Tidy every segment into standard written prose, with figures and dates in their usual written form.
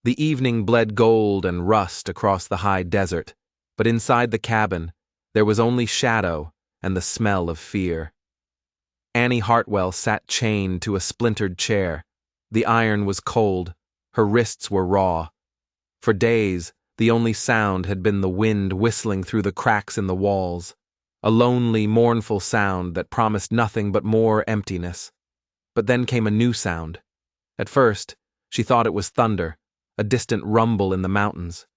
The evening bled gold and rust across the high desert, but inside the cabin, there was only shadow and the smell of fear. Annie Hartwell sat chained to a splintered chair. The iron was cold, her wrists were raw. For days, the only sound had been the wind whistling through the cracks in the walls, a lonely, mournful sound that promised nothing but more emptiness. But then came a new sound. At first, she thought it was thunder, a distant rumble in the mountains.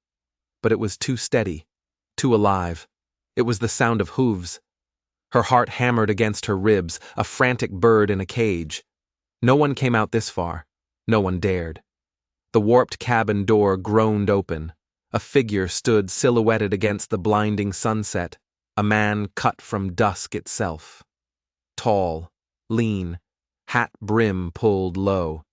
But it was too steady, too alive. It was the sound of hooves. Her heart hammered against her ribs, a frantic bird in a cage. No one came out this far. No one dared. The warped cabin door groaned open. A figure stood silhouetted against the blinding sunset, a man cut from dusk itself. Tall, lean, hat brim pulled low.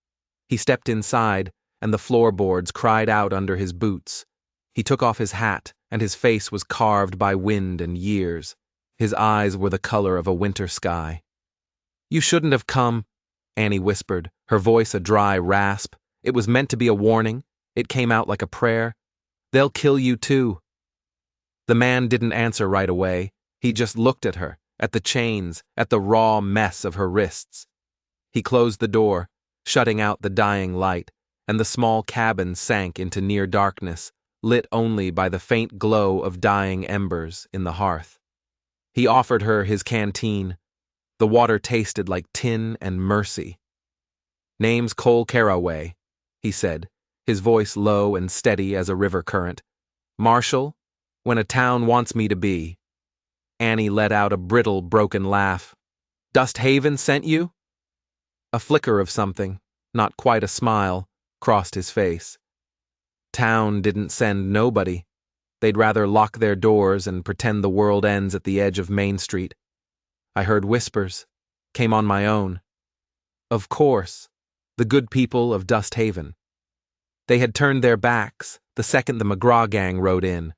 He stepped inside, and the floorboards cried out under his boots. He took off his hat, and his face was carved by wind and years. His eyes were the color of a winter sky. "You shouldn't have come," Annie whispered, her voice a dry rasp. It was meant to be a warning. It came out like a prayer. "They'll kill you too." The man didn't answer right away. He just looked at her, at the chains, at the raw mess of her wrists. He closed the door, shutting out the dying light, and the small cabin sank into near darkness, lit only by the faint glow of dying embers in the hearth. He offered her his canteen. The water tasted like tin and mercy. "Name's Cole Carraway," he said, his voice low and steady as a river current. "Marshal, when a town wants me to be." Annie let out a brittle, broken laugh. "Dust Haven sent you?" A flicker of something, not quite a smile, crossed his face. Town didn't send nobody. They'd rather lock their doors and pretend the world ends at the edge of Main Street. I heard whispers, came on my own. Of course, the good people of Dust Haven. They had turned their backs the second the McGraw gang rode in.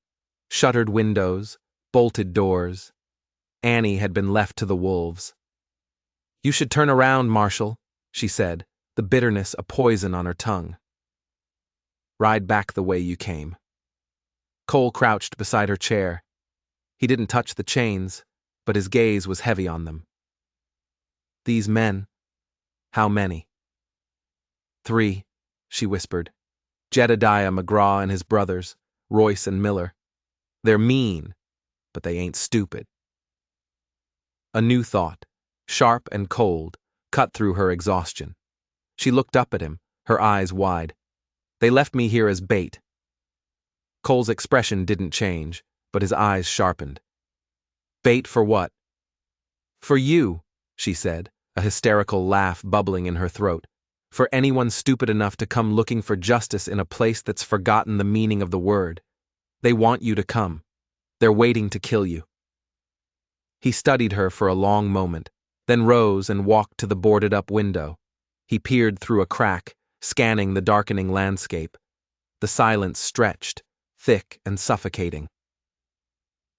Shuttered windows, bolted doors. Annie had been left to the wolves. "You should turn around, Marshal," she said, the bitterness a poison on her tongue. "Ride back the way you came." Cole crouched beside her chair. He didn't touch the chains, but his gaze was heavy on them. "These men, how many?" "3," she whispered. "Jedediah McGraw and his brothers, Royce and Miller. They're mean, but they ain't stupid." A new thought, sharp and cold, cut through her exhaustion. She looked up at him, her eyes wide. "They left me here as bait." Cole's expression didn't change, but his eyes sharpened. "Bait for what?" "For you," she said, a hysterical laugh bubbling in her throat. "For anyone stupid enough to come looking for justice in a place that's forgotten the meaning of the word. They want you to come. They're waiting to kill you." He studied her for a long moment, then rose and walked to the boarded-up window. He peered through a crack, scanning the darkening landscape. The silence stretched, thick and suffocating.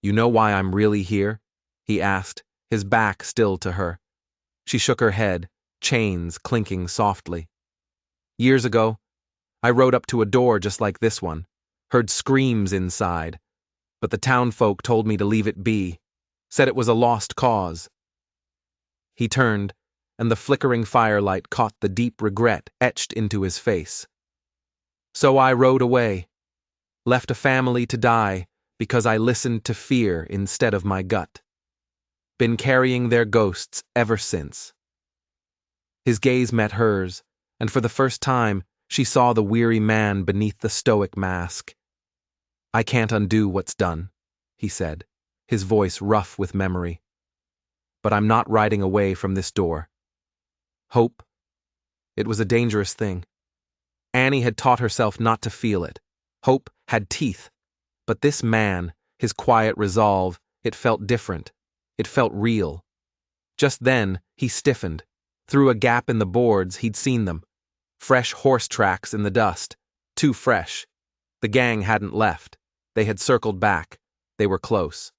"You know why I'm really here?" he asked, his back still to her. She shook her head, chains clinking softly. "Years ago, I rode up to a door just like this one, heard screams inside, but the townfolk told me to leave it be, said it was a lost cause." He turned, and the flickering firelight caught the deep regret etched into his face. "So I rode away, left a family to die because I listened to fear instead of my gut. Been carrying their ghosts ever since." His gaze met hers, and for the first time she saw the weary man beneath the stoic mask. "I can't undo what's done," he said, his voice rough with memory. "But I'm not riding away from this door. Hope? It was a dangerous thing. Annie had taught herself not to feel it. Hope had teeth. But this man, his quiet resolve, it felt different. It felt real. Just then, he stiffened. Through a gap in the boards, he'd seen them. Fresh horse tracks in the dust. Too fresh. The gang hadn't left. They had circled back. They were close.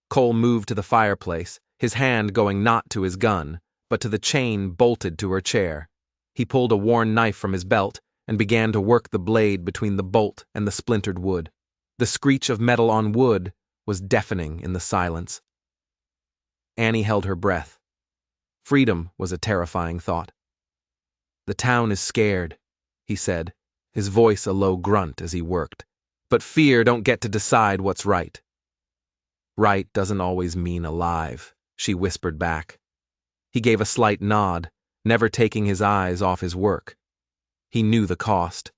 Cole moved to the fireplace, his hand going not to his gun, but to the chain bolted to her chair. He pulled a worn knife from his belt, and began to work the blade between the bolt and the splintered wood. The screech of metal on wood was deafening in the silence. Annie held her breath. Freedom was a terrifying thought. "The town is scared," he said, his voice a low grunt as he worked. "But fear don't get to decide what's right." "Right doesn't always mean alive," she whispered back. He gave a slight nod, never taking his eyes off his work. He knew the cost.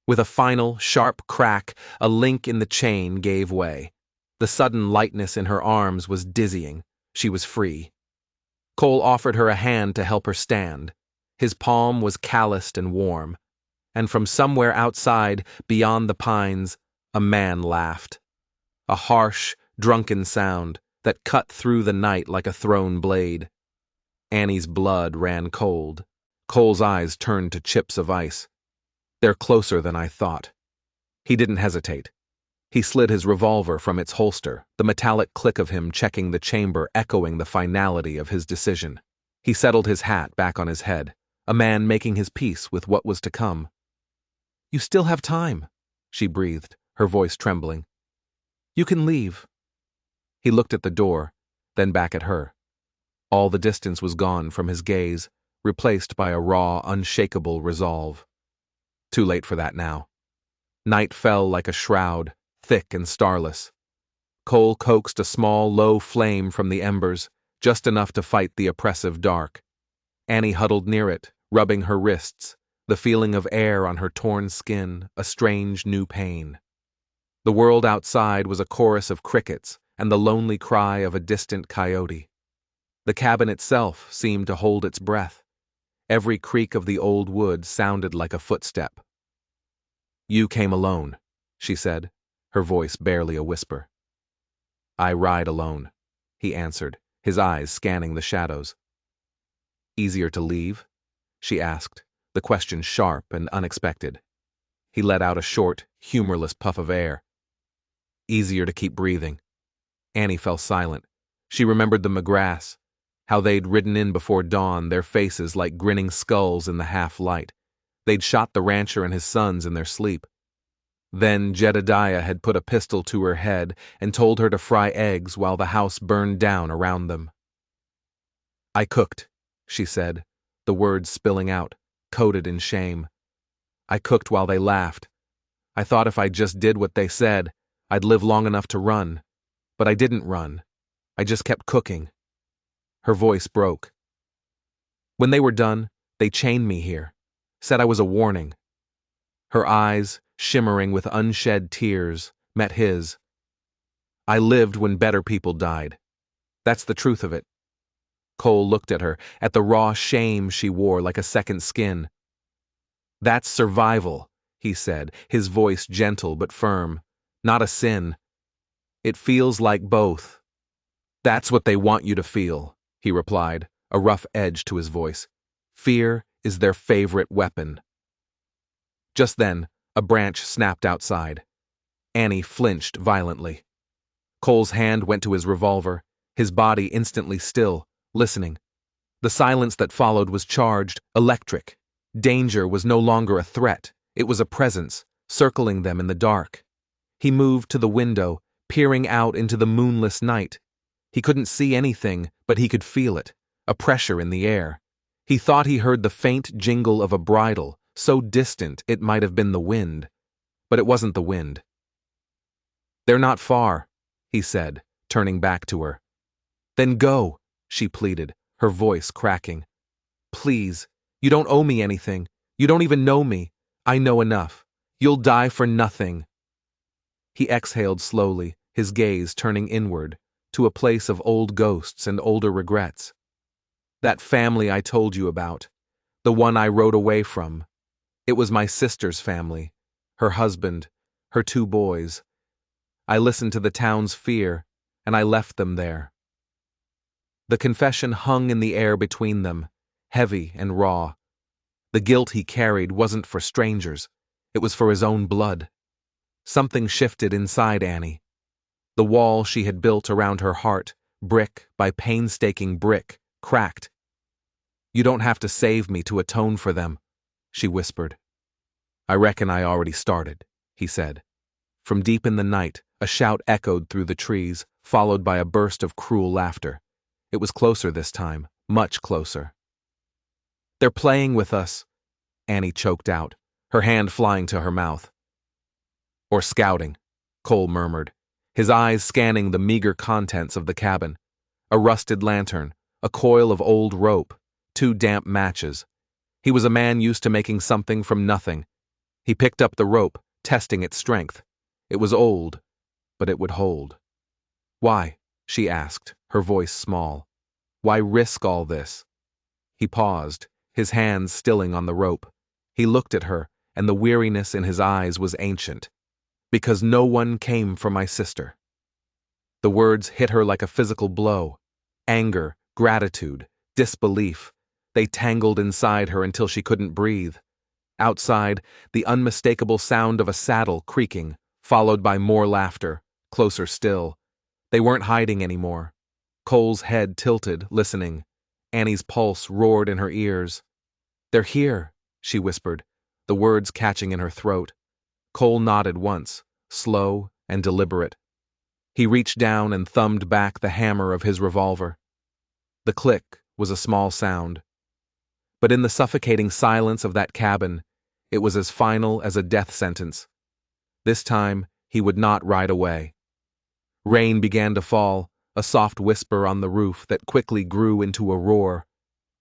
With a final, sharp crack, a link in the chain gave way. The sudden lightness in her arms was dizzying. She was free. Cole offered her a hand to help her stand. His palm was calloused and warm. And from somewhere outside, beyond the pines, a man laughed. A harsh, drunken sound that cut through the night like a thrown blade. Annie's blood ran cold. Cole's eyes turned to chips of ice. "They're closer than I thought." He didn't hesitate. He slid his revolver from its holster, the metallic click of him checking the chamber echoing the finality of his decision. He settled his hat back on his head, a man making his peace with what was to come. "You still have time," she breathed, her voice trembling. "You can leave." He looked at the door, then back at her. All the distance was gone from his gaze, replaced by a raw, unshakable resolve. Too late for that now. Night fell like a shroud, thick and starless. Cole coaxed a small, low flame from the embers, just enough to fight the oppressive dark. Annie huddled near it, rubbing her wrists, the feeling of air on her torn skin, a strange new pain. The world outside was a chorus of crickets and the lonely cry of a distant coyote. The cabin itself seemed to hold its breath. Every creak of the old wood sounded like a footstep. "You came alone," she said, her voice barely a whisper. "I ride alone," he answered, his eyes scanning the shadows. "Easier to leave?" she asked, the question sharp and unexpected. He let out a short, humorless puff of air. "Easier to keep breathing." Annie fell silent. She remembered the McGraths, how they'd ridden in before dawn, their faces like grinning skulls in the half-light. They'd shot the rancher and his sons in their sleep. Then Jedediah had put a pistol to her head and told her to fry eggs while the house burned down around them. "I cooked," she said, the words spilling out, coated in shame. "I cooked while they laughed. I thought if I just did what they said, I'd live long enough to run. But I didn't run. I just kept cooking." Her voice broke. "When they were done, they chained me here, said I was a warning." Her eyes, shimmering with unshed tears, met his. "I lived when better people died. That's the truth of it." Cole looked at her, at the raw shame she wore like a second skin. "That's survival," he said, his voice gentle but firm. "Not a sin. It feels like both." "That's what they want you to feel," he replied, a rough edge to his voice. "Fear is their favorite weapon." Just then, a branch snapped outside. Annie flinched violently. Cole's hand went to his revolver, his body instantly still, listening. The silence that followed was charged, electric. Danger was no longer a threat, it was a presence, circling them in the dark. He moved to the window, peering out into the moonless night. He couldn't see anything, but he could feel it, a pressure in the air. He thought he heard the faint jingle of a bridle, so distant it might have been the wind. But it wasn't the wind. "They're not far," he said, turning back to her. "Then go," she pleaded, her voice cracking. "Please, you don't owe me anything. You don't even know me. I know enough. You'll die for nothing." He exhaled slowly, his gaze turning inward, to a place of old ghosts and older regrets. "That family I told you about, the one I rode away from. It was my sister's family, her husband, her 2 boys. I listened to the town's fear, and I left them there." The confession hung in the air between them, heavy and raw. The guilt he carried wasn't for strangers, it was for his own blood. Something shifted inside Annie. The wall she had built around her heart, brick by painstaking brick, cracked. "You don't have to save me to atone for them," she whispered. "I reckon I already started," he said. From deep in the night, a shout echoed through the trees, followed by a burst of cruel laughter. It was closer this time, much closer. "They're playing with us," Annie choked out, her hand flying to her mouth. "Or scouting," Cole murmured, his eyes scanning the meager contents of the cabin. A rusted lantern, a coil of old rope, 2 damp matches. He was a man used to making something from nothing. He picked up the rope, testing its strength. It was old, but it would hold. "Why?" she asked, her voice small. "Why risk all this?" He paused, his hands stilling on the rope. He looked at her, and the weariness in his eyes was ancient. "Because no one came for my sister." The words hit her like a physical blow. Anger, gratitude, disbelief. They tangled inside her until she couldn't breathe. Outside, the unmistakable sound of a saddle creaking, followed by more laughter, closer still. They weren't hiding anymore. Cole's head tilted, listening. Annie's pulse roared in her ears. "They're here," she whispered, the words catching in her throat. Cole nodded once, slow and deliberate. He reached down and thumbed back the hammer of his revolver. The click was a small sound. But in the suffocating silence of that cabin, it was as final as a death sentence. This time, he would not ride away. Rain began to fall, a soft whisper on the roof that quickly grew into a roar.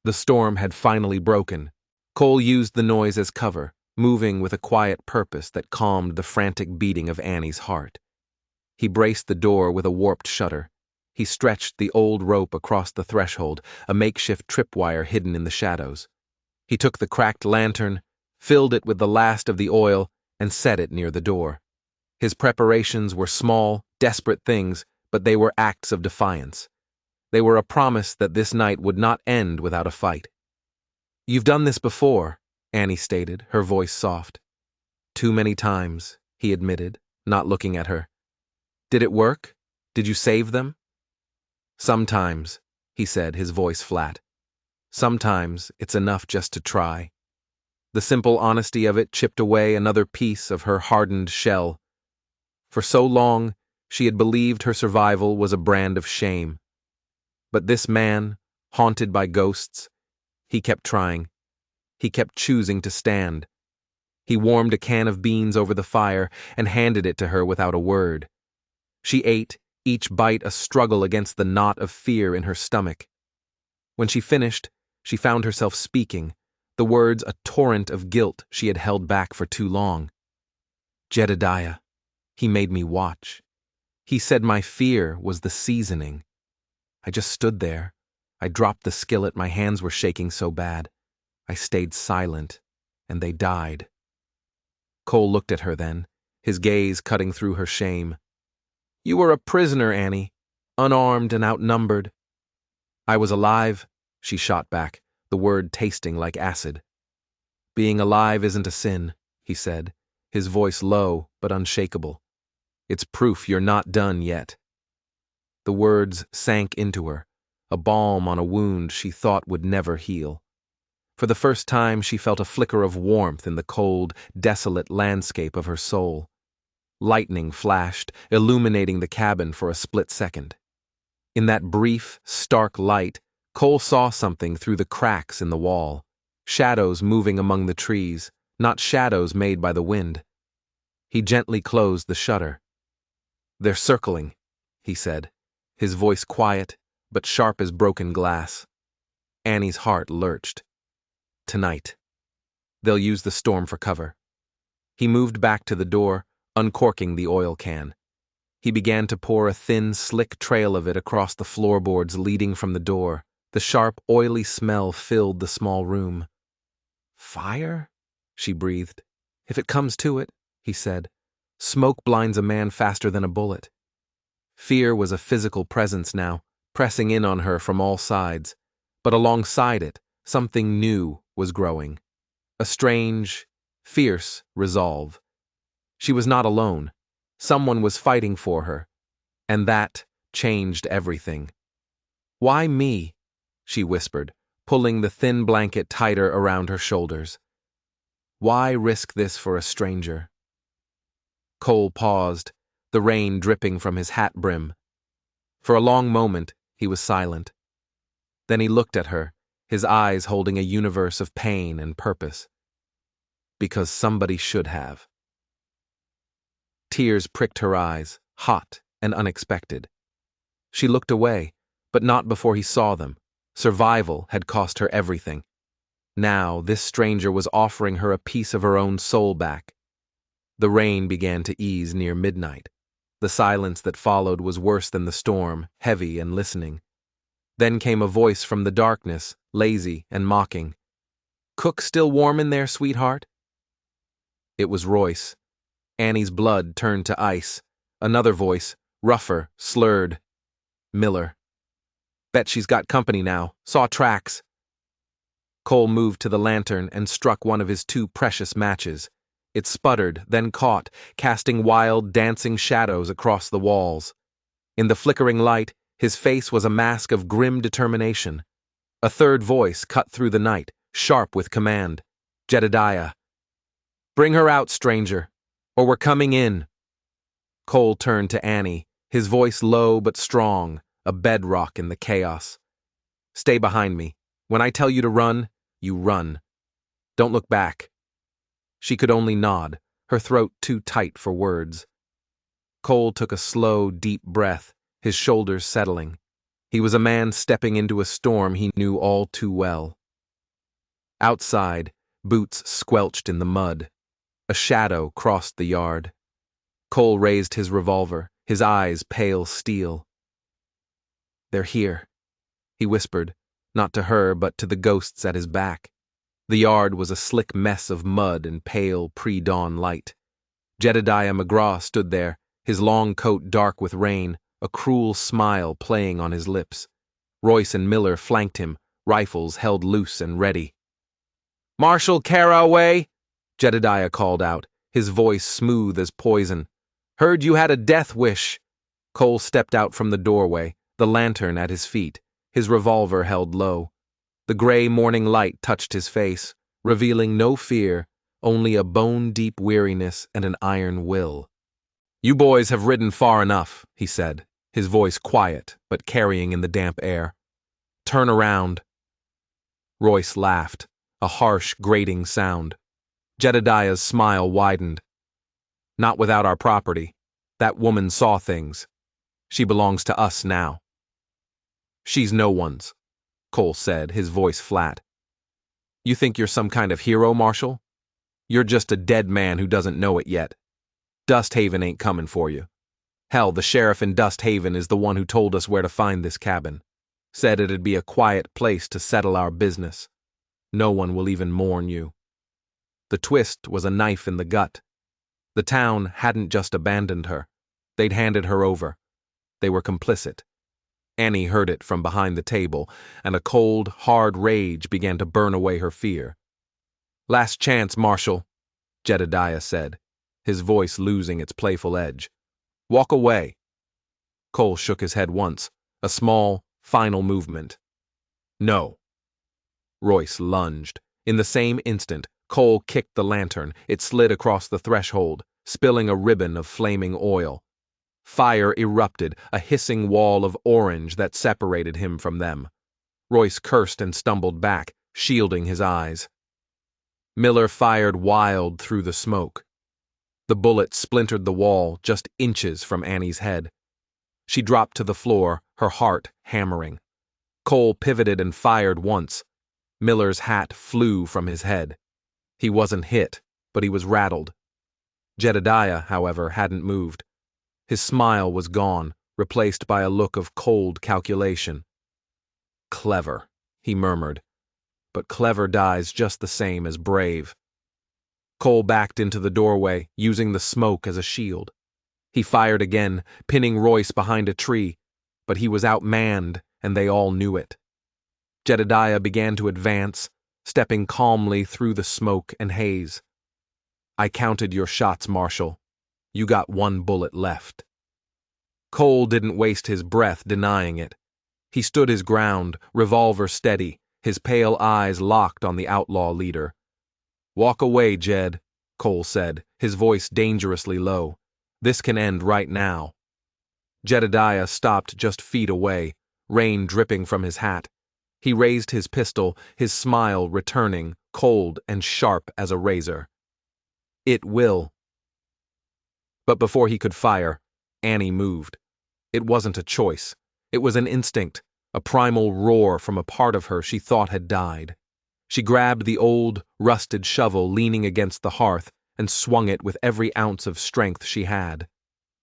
The storm had finally broken. Cole used the noise as cover, moving with a quiet purpose that calmed the frantic beating of Annie's heart. He braced the door with a warped shutter. He stretched the old rope across the threshold, a makeshift tripwire hidden in the shadows. He took the cracked lantern, filled it with the last of the oil, and set it near the door. His preparations were small, desperate things, but they were acts of defiance. They were a promise that this night would not end without a fight. "You've done this before," Annie stated, her voice soft. "Too many times," he admitted, not looking at her. "Did it work? Did you save them?" "Sometimes," he said, his voice flat. "Sometimes it's enough just to try." The simple honesty of it chipped away another piece of her hardened shell. For so long, she had believed her survival was a brand of shame. But this man, haunted by ghosts, he kept trying. He kept choosing to stand. He warmed a can of beans over the fire and handed it to her without a word. She ate, each bite a struggle against the knot of fear in her stomach. When she finished, she found herself speaking, the words a torrent of guilt she had held back for too long. "Jedediah, he made me watch. He said my fear was the seasoning. I just stood there. I dropped the skillet, my hands were shaking so bad. I stayed silent, and they died." Cole looked at her then, his gaze cutting through her shame. "You were a prisoner, Annie, unarmed and outnumbered." "I was alive," she shot back, the word tasting like acid. "Being alive isn't a sin," he said, his voice low but unshakable. "It's proof you're not done yet." The words sank into her, a balm on a wound she thought would never heal. For the first time she felt a flicker of warmth in the cold, desolate landscape of her soul. Lightning flashed, illuminating the cabin for a split second. In that brief, stark light, Cole saw something through the cracks in the wall. Shadows moving among the trees, not shadows made by the wind. He gently closed the shutter. "They're circling," he said, his voice quiet, but sharp as broken glass. Annie's heart lurched. "Tonight. They'll use the storm for cover." He moved back to the door, uncorking the oil can. He began to pour a thin, slick trail of it across the floorboards leading from the door. The sharp, oily smell filled the small room. "Fire?" she breathed. "If it comes to it," he said. "Smoke blinds a man faster than a bullet." Fear was a physical presence now, pressing in on her from all sides. But alongside it, something new was growing. A strange, fierce resolve. She was not alone. Someone was fighting for her. And that changed everything. "Why me?" she whispered, pulling the thin blanket tighter around her shoulders. Why risk this for a stranger? Cole paused, the rain dripping from his hat brim. For a long moment, he was silent. Then he looked at her, his eyes holding a universe of pain and purpose. Because somebody should have. Tears pricked her eyes, hot and unexpected. She looked away, but not before he saw them. Survival had cost her everything. Now, this stranger was offering her a piece of her own soul back. The rain began to ease near midnight. The silence that followed was worse than the storm, heavy and listening. Then came a voice from the darkness, lazy and mocking. "Cook still warm in there, sweetheart?" It was Royce. Annie's blood turned to ice. Another voice, rougher, slurred. "Miller. Bet she's got company now. Saw tracks." Cole moved to the lantern and struck one of his 2 precious matches. It sputtered, then caught, casting wild, dancing shadows across the walls. In the flickering light, his face was a mask of grim determination. A third voice cut through the night, sharp with command. "Jedediah. Bring her out, stranger, or we're coming in." Cole turned to Annie, his voice low but strong, a bedrock in the chaos. "Stay behind me. When I tell you to run, you run. Don't look back." She could only nod, her throat too tight for words. Cole took a slow, deep breath, his shoulders settling. He was a man stepping into a storm he knew all too well. Outside, boots squelched in the mud. A shadow crossed the yard. Cole raised his revolver, his eyes pale steel. "They're here," he whispered, not to her but to the ghosts at his back. The yard was a slick mess of mud and pale pre-dawn light. Jedediah McGraw stood there, his long coat dark with rain, a cruel smile playing on his lips. Royce and Miller flanked him, rifles held loose and ready. "Marshal Carraway," Jedediah called out, his voice smooth as poison. "Heard you had a death wish." Cole stepped out from the doorway, the lantern at his feet, his revolver held low. The gray morning light touched his face, revealing no fear, only a bone-deep weariness and an iron will. "You boys have ridden far enough," he said, his voice quiet but carrying in the damp air. "Turn around." Royce laughed, a harsh, grating sound. Jedediah's smile widened. "Not without our property. That woman saw things. She belongs to us now." "She's no one's," Cole said, his voice flat. "You think you're some kind of hero, Marshal? You're just a dead man who doesn't know it yet. Dust Haven ain't coming for you. Hell, the sheriff in Dust Haven is the one who told us where to find this cabin. Said it'd be a quiet place to settle our business. No one will even mourn you." The twist was a knife in the gut. The town hadn't just abandoned her. They'd handed her over. They were complicit. Annie heard it from behind the table, and a cold, hard rage began to burn away her fear. "Last chance, Marshal," Jedediah said, his voice losing its playful edge. "Walk away." Cole shook his head once, a small, final movement. "No." Royce lunged. In the same instant, Cole kicked the lantern. It slid across the threshold, spilling a ribbon of flaming oil. Fire erupted, a hissing wall of orange that separated him from them. Royce cursed and stumbled back, shielding his eyes. Miller fired wild through the smoke. The bullet splintered the wall just inches from Annie's head. She dropped to the floor, her heart hammering. Cole pivoted and fired once. Miller's hat flew from his head. He wasn't hit, but he was rattled. Jedediah, however, hadn't moved. His smile was gone, replaced by a look of cold calculation. "Clever," he murmured, "but clever dies just the same as brave." Cole backed into the doorway, using the smoke as a shield. He fired again, pinning Royce behind a tree, but he was outmanned, and they all knew it. Jedediah began to advance, stepping calmly through the smoke and haze. "I counted your shots, Marshal. You got 1 bullet left." Cole didn't waste his breath denying it. He stood his ground, revolver steady, his pale eyes locked on the outlaw leader. Walk away, Jed, Cole said, his voice dangerously low. This can end right now. Jedediah stopped just feet away, rain dripping from his hat. He raised his pistol, his smile returning, cold and sharp as a razor. It will. But before he could fire, Annie moved. It wasn't a choice. It was an instinct, a primal roar from a part of her she thought had died. She grabbed the old, rusted shovel leaning against the hearth and swung it with every ounce of strength she had.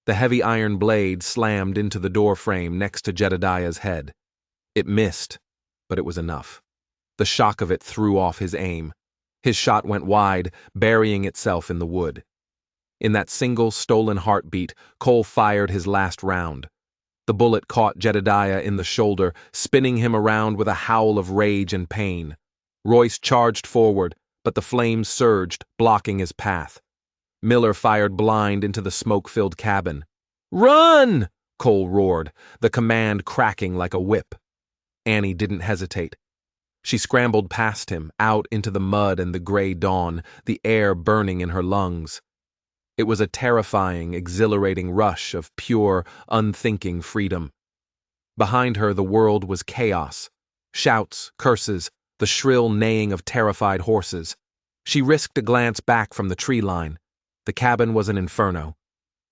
The heavy iron blade slammed into the door frame next to Jedediah's head. It missed, but it was enough. The shock of it threw off his aim. His shot went wide, burying itself in the wood. In that single stolen heartbeat, Cole fired his last round. The bullet caught Jedediah in the shoulder, spinning him around with a howl of rage and pain. Royce charged forward, but the flames surged, blocking his path. Miller fired blind into the smoke-filled cabin. "Run!" Cole roared, the command cracking like a whip. Annie didn't hesitate. She scrambled past him, out into the mud and the gray dawn, the air burning in her lungs. It was a terrifying, exhilarating rush of pure, unthinking freedom. Behind her the world was chaos. Shouts, curses, the shrill neighing of terrified horses. She risked a glance back from the tree line. The cabin was an inferno.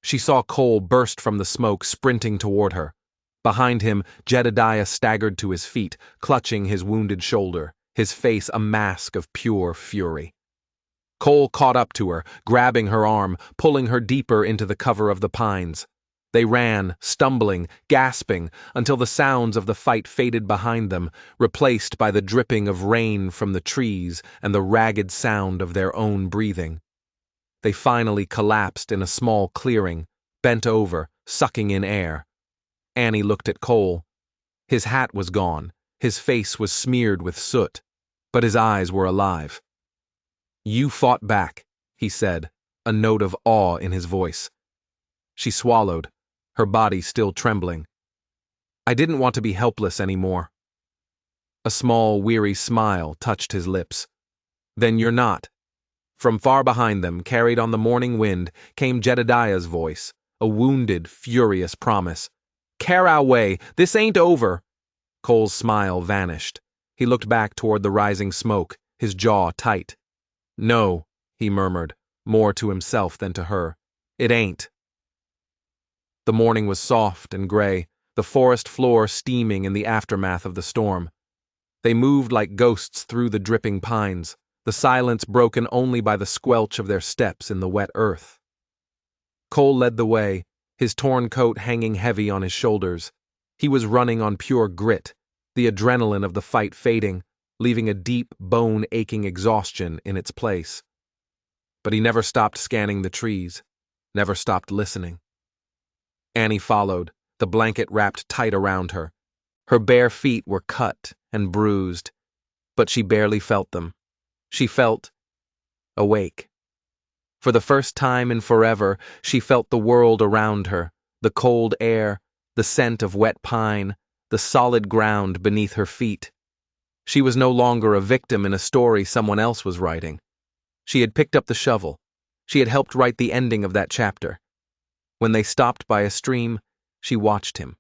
She saw Cole burst from the smoke, sprinting toward her. Behind him, Jedediah staggered to his feet, clutching his wounded shoulder, his face a mask of pure fury. Cole caught up to her, grabbing her arm, pulling her deeper into the cover of the pines. They ran, stumbling, gasping, until the sounds of the fight faded behind them, replaced by the dripping of rain from the trees and the ragged sound of their own breathing. They finally collapsed in a small clearing, bent over, sucking in air. Annie looked at Cole. His hat was gone, his face was smeared with soot, but his eyes were alive. "You fought back," he said, a note of awe in his voice. She swallowed, her body still trembling. "I didn't want to be helpless anymore." A small, weary smile touched his lips. "Then you're not." From far behind them, carried on the morning wind, came Jedediah's voice, a wounded, furious promise. "Caraway, this ain't over." Cole's smile vanished. He looked back toward the rising smoke, his jaw tight. "No," he murmured, more to himself than to her. "It ain't." The morning was soft and gray, the forest floor steaming in the aftermath of the storm. They moved like ghosts through the dripping pines, the silence broken only by the squelch of their steps in the wet earth. Cole led the way, his torn coat hanging heavy on his shoulders. He was running on pure grit, the adrenaline of the fight fading, leaving a deep, bone-aching exhaustion in its place. But he never stopped scanning the trees, never stopped listening. Annie followed, the blanket wrapped tight around her. Her bare feet were cut and bruised, but she barely felt them. She felt awake. For the first time in forever, she felt the world around her, the cold air, the scent of wet pine, the solid ground beneath her feet. She was no longer a victim in a story someone else was writing. She had picked up the shovel. She had helped write the ending of that chapter. When they stopped by a stream, she watched him.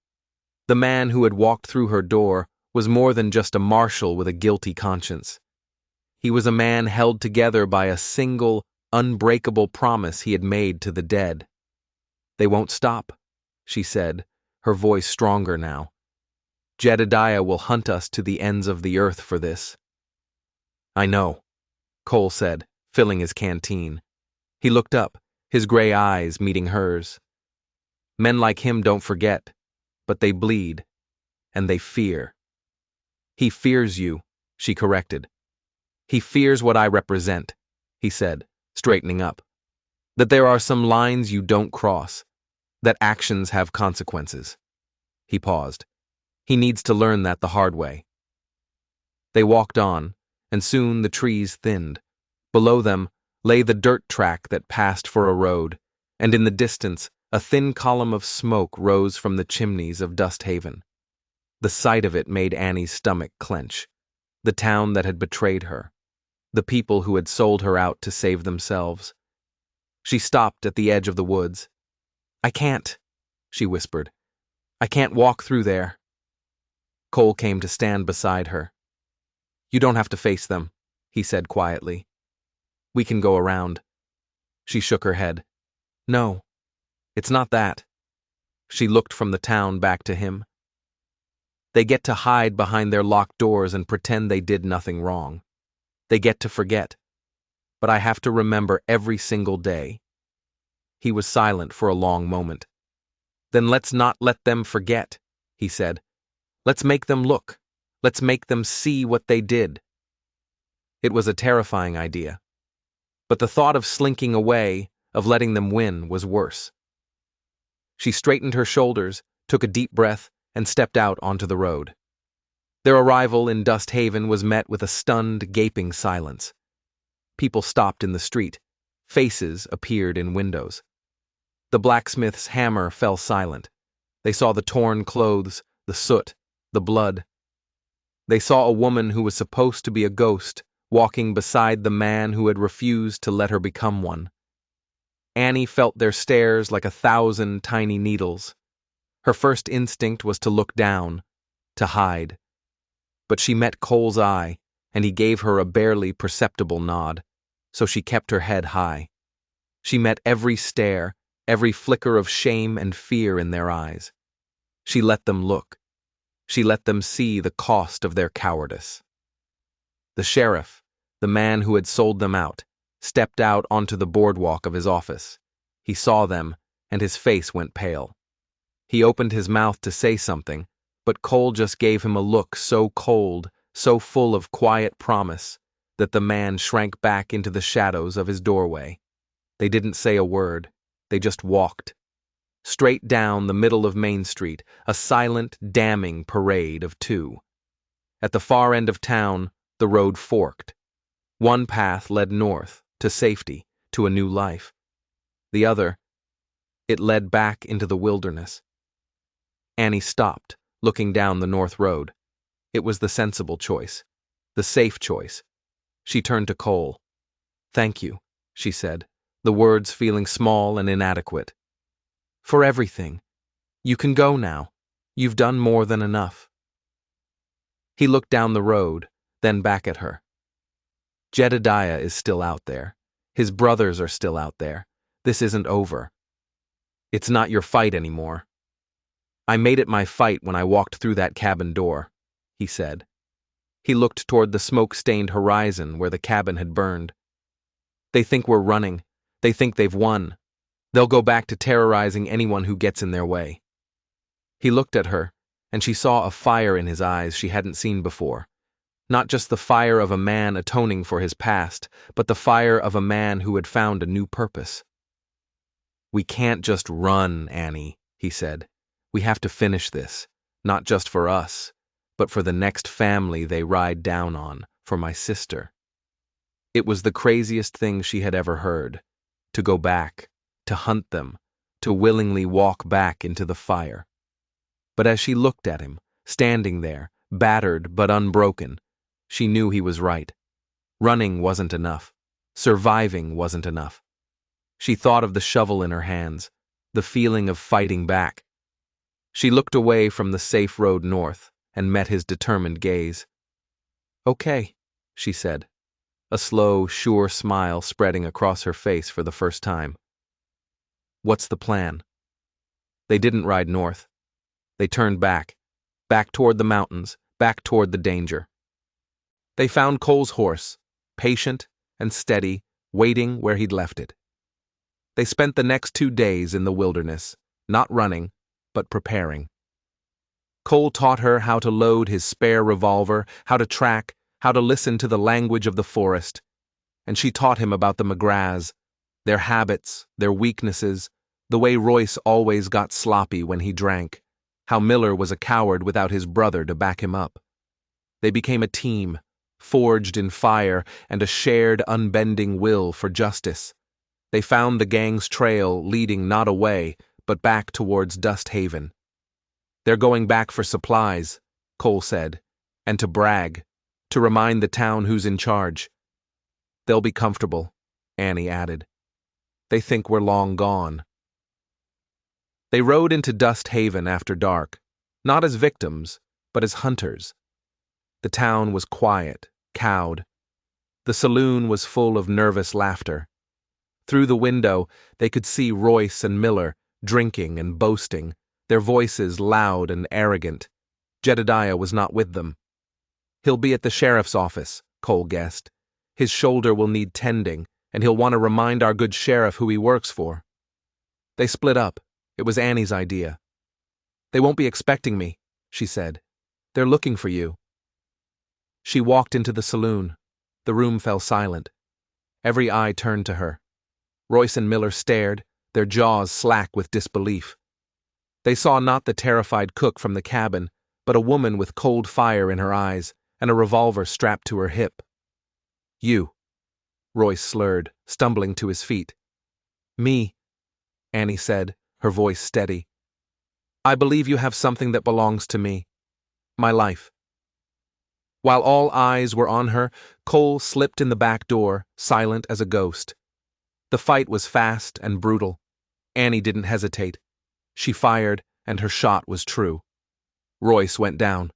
The man who had walked through her door was more than just a marshal with a guilty conscience. He was a man held together by a single, unbreakable promise he had made to the dead. "They won't stop," she said, her voice stronger now. "Jedediah will hunt us to the ends of the earth for this." "I know," Cole said, filling his canteen. He looked up, his gray eyes meeting hers. "Men like him don't forget, but they bleed, and they fear." "He fears you," she corrected. "He fears what I represent," he said, straightening up. "That there are some lines you don't cross, that actions have consequences." He paused. He needs to learn that the hard way. They walked on, and soon the trees thinned. Below them lay the dirt track that passed for a road, and in the distance a thin column of smoke rose from the chimneys of Dust Haven. The sight of it made Annie's stomach clench. The town that had betrayed her. the people who had sold her out to save themselves. She stopped at the edge of the woods. "I can't," she whispered. "I can't walk through there." Cole came to stand beside her. "You don't have to face them," he said quietly. "We can go around." She shook her head. "No, it's not that." She looked from the town back to him. "They get to hide behind their locked doors and pretend they did nothing wrong. They get to forget. But I have to remember every single day." He was silent for a long moment. "Then let's not let them forget," he said. "Let's make them look. Let's make them see what they did." It was a terrifying idea. But the thought of slinking away, of letting them win, was worse. She straightened her shoulders, took a deep breath, and stepped out onto the road. Their arrival in Dust Haven was met with a stunned, gaping silence. People stopped in the street. Faces appeared in windows. The blacksmith's hammer fell silent. They saw the torn clothes, the soot, the blood. They saw a woman who was supposed to be a ghost walking beside the man who had refused to let her become one. Annie felt their stares like 1,000 tiny needles. Her first instinct was to look down, to hide. But she met Cole's eye, and he gave her a barely perceptible nod, so she kept her head high. She met every stare, every flicker of shame and fear in their eyes. She let them look. She let them see the cost of their cowardice. The sheriff, the man who had sold them out, stepped out onto the boardwalk of his office. He saw them, and his face went pale. He opened his mouth to say something, but Cole just gave him a look so cold, so full of quiet promise, that the man shrank back into the shadows of his doorway. They didn't say a word. They just walked. Straight down the middle of Main Street, a silent, damning parade of two. At the far end of town, the road forked. One path led north, to safety, to a new life. The other, it led back into the wilderness. Annie stopped, looking down the north road. It was the sensible choice, the safe choice. She turned to Cole. "Thank you," she said, the words feeling small and inadequate. "For everything. You can go now. You've done more than enough." He looked down the road, then back at her. "Jedediah is still out there. His brothers are still out there. This isn't over. It's not your fight anymore." "I made it my fight when I walked through that cabin door," he said. He looked toward the smoke-stained horizon where the cabin had burned. "They think we're running. They think they've won. They'll go back to terrorizing anyone who gets in their way." He looked at her, and she saw a fire in his eyes she hadn't seen before. Not just the fire of a man atoning for his past, but the fire of a man who had found a new purpose. "We can't just run, Annie," he said. "We have to finish this, not just for us, but for the next family they ride down on, for my sister." It was the craziest thing she had ever heard. To go back, to hunt them, to willingly walk back into the fire. But as she looked at him, standing there, battered but unbroken, she knew he was right. Running wasn't enough. Surviving wasn't enough. She thought of the shovel in her hands, the feeling of fighting back. She looked away from the safe road north and met his determined gaze. "Okay," she said, a slow, sure smile spreading across her face for the first time. "What's the plan?" They didn't ride north. They turned back toward the mountains, back toward the danger. They found Cole's horse, patient and steady, waiting where he'd left it. They spent the next 2 days in the wilderness, not running, but preparing. Cole taught her how to load his spare revolver, how to track, how to listen to the language of the forest, and she taught him about the McGraths, their habits, their weaknesses, the way Royce always got sloppy when he drank, how Miller was a coward without his brother to back him up. They became a team, forged in fire and a shared unbending will for justice. They found the gang's trail leading not away, but back towards Dust Haven. "They're going back for supplies," Cole said, "and to brag, to remind the town who's in charge. They'll be comfortable, Annie added. They think we're long gone. They rode into Dust Haven after dark, not as victims, but as hunters. The town was quiet, cowed. The saloon was full of nervous laughter. Through the window, they could see Royce and Miller drinking and boasting, their voices loud and arrogant. Jedediah was not with them. He'll be at the sheriff's office, Cole guessed. His shoulder will need tending, and he'll want to remind our good sheriff who he works for. They split up. It was Annie's idea. They won't be expecting me, she said. They're looking for you. She walked into the saloon. The room fell silent. Every eye turned to her. Royce and Miller stared, their jaws slack with disbelief. They saw not the terrified cook from the cabin, but a woman with cold fire in her eyes and a revolver strapped to her hip. You, Royce slurred, stumbling to his feet. Me, Annie said, her voice steady. I believe you have something that belongs to me. My life. While all eyes were on her, Cole slipped in the back door, silent as a ghost. The fight was fast and brutal. Annie didn't hesitate. She fired, and her shot was true. Royce went down.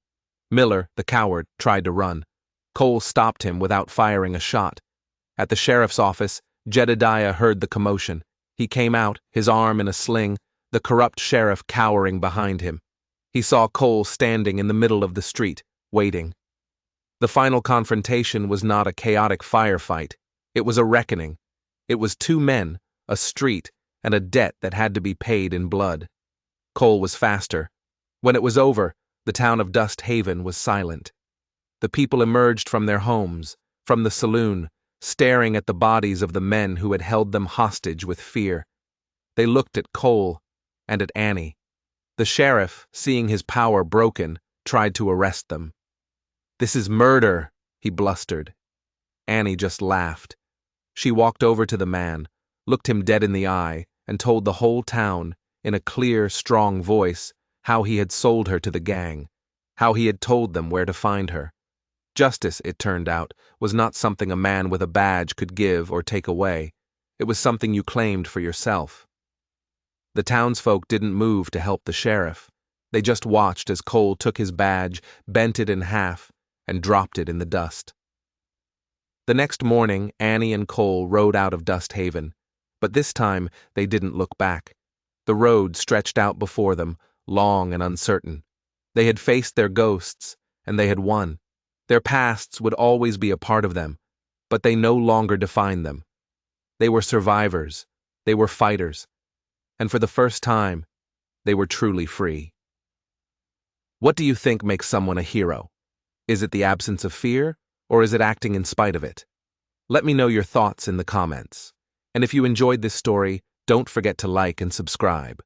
Miller, the coward, tried to run. Cole stopped him without firing a shot. At the sheriff's office, Jedediah heard the commotion. He came out, his arm in a sling, the corrupt sheriff cowering behind him. He saw Cole standing in the middle of the street, waiting. The final confrontation was not a chaotic firefight. It was a reckoning. It was two men, a street, and a debt that had to be paid in blood. Cole was faster. When it was over, the town of Dust Haven was silent. The people emerged from their homes, from the saloon, staring at the bodies of the men who had held them hostage with fear. They looked at Cole and at Annie. The sheriff, seeing his power broken, tried to arrest them. This is murder, he blustered. Annie just laughed. She walked over to the man, looked him dead in the eye, and told the whole town, in a clear, strong voice, how he had sold her to the gang, how he had told them where to find her. Justice, it turned out, was not something a man with a badge could give or take away. It was something you claimed for yourself. The townsfolk didn't move to help the sheriff. They just watched as Cole took his badge, bent it in half, and dropped it in the dust. The next morning, Annie and Cole rode out of Dust Haven, but this time they didn't look back. The road stretched out before them, long and uncertain. They had faced their ghosts, and they had won. Their pasts would always be a part of them, but they no longer defined them. They were survivors, they were fighters, and for the first time, they were truly free. What do you think makes someone a hero? Is it the absence of fear, or is it acting in spite of it? Let me know your thoughts in the comments. And if you enjoyed this story, don't forget to like and subscribe.